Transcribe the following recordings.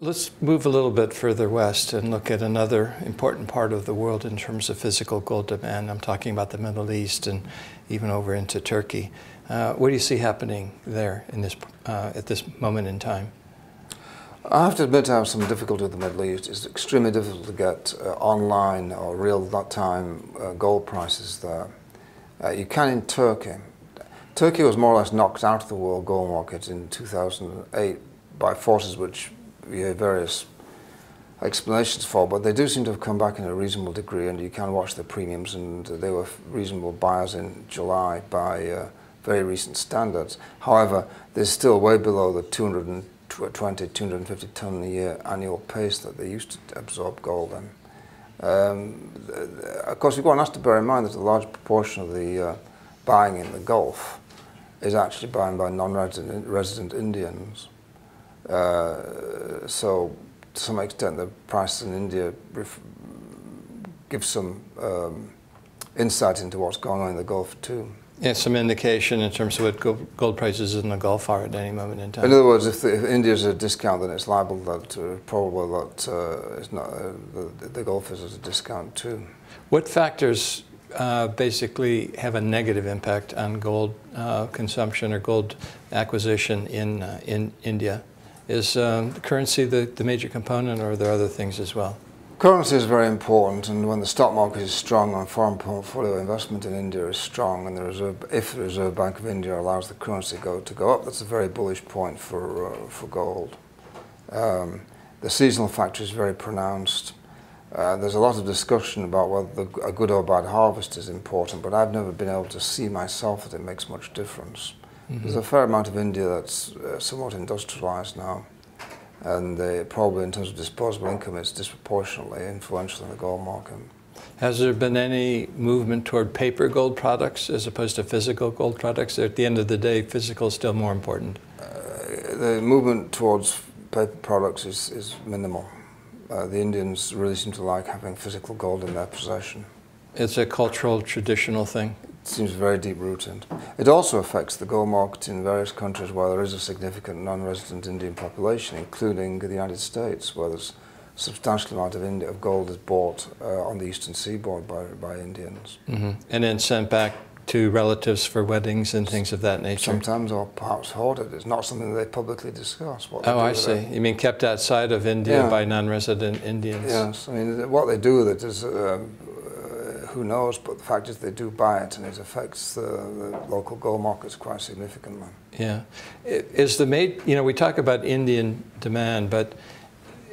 Let's move a little bit further west and look at another important part of the world in terms of physical gold demand. I'm talking about the Middle East and even over into Turkey. What do you see happening there in this, at this moment in time? I have to admit I have some difficulty with the Middle East. It's extremely difficult to get online or real-time gold prices there. You can in Turkey. Turkey was more or less knocked out of the world gold market in 2008 by forces which we have various explanations for, but they do seem to have come back in a reasonable degree, and you can watch the premiums, and they were reasonable buyers in July by very recent standards. However, they're still way below the 220, 250 ton a year annual pace that they used to absorb gold in. Of course, one has to bear in mind that a large proportion of the buying in the Gulf is actually buying by non-resident Indians. So, to some extent, the prices in India give some insight into what's going on in the Gulf too. Yeah, some indication in terms of what gold prices in the Gulf are at any moment in time. In other words, if India's at a discount, then it's liable that probably that it's not, the Gulf is at a discount too. What factors basically have a negative impact on gold consumption or gold acquisition in India? Is currency the major component, or are there other things as well? Currency is very important, and when the stock market is strong and foreign portfolio investment in India is strong, and if the Reserve Bank of India allows the currency to go up, that's a very bullish point for gold. The seasonal factor is very pronounced. There's a lot of discussion about whether a good or bad harvest is important, but I've never been able to see myself that it makes much difference. Mm-hmm. There's a fair amount of India that's somewhat industrialized now, and probably in terms of disposable income it's disproportionately influential in the gold market. Has there been any movement toward paper gold products as opposed to physical gold products? At the end of the day, physical is still more important. The movement towards paper products is minimal. The Indians really seem to like having physical gold in their possession. It's a cultural, traditional thing. It seems very deep-rooted. It also affects the gold market in various countries where there is a significant non-resident Indian population, including the United States, where there's a substantial amount of gold is bought on the eastern seaboard by Indians. Mm-hmm. And then sent back to relatives for weddings and things of that nature? Sometimes, or perhaps hoarded. It's not something they publicly discuss. Oh, I see. You mean kept outside of India by non-resident Indians? Yes. I mean, what they do with it is, who knows, but the fact is they do buy it, and it affects the local gold markets quite significantly. Yeah. Is we talk about Indian demand, but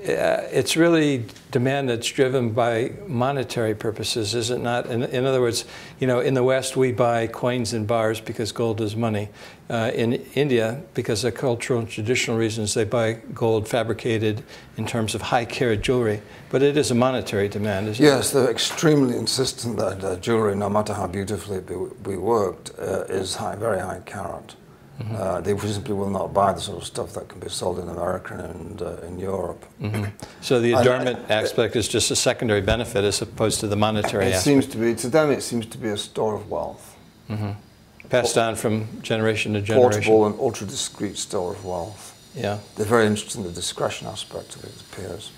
it's really demand that's driven by monetary purposes, is it not? In other words, in the West we buy coins and bars because gold is money. In India, because of cultural and traditional reasons, they buy gold fabricated in terms of high-carat jewelry. But it is a monetary demand, isn't it? Yes, they're extremely insistent that jewelry, no matter how beautifully it be worked, is very high carat. Mm-hmm. They simply will not buy the sort of stuff that can be sold in America and in Europe. Mm-hmm. So the adornment aspect is just a secondary benefit as opposed to the monetary aspect. Seems to be, to them it seems to be a store of wealth. Mm-hmm. Passed on from generation to generation. Portable and ultra-discreet store of wealth. Yeah. They're very interested in the discretion aspect of it, it appears.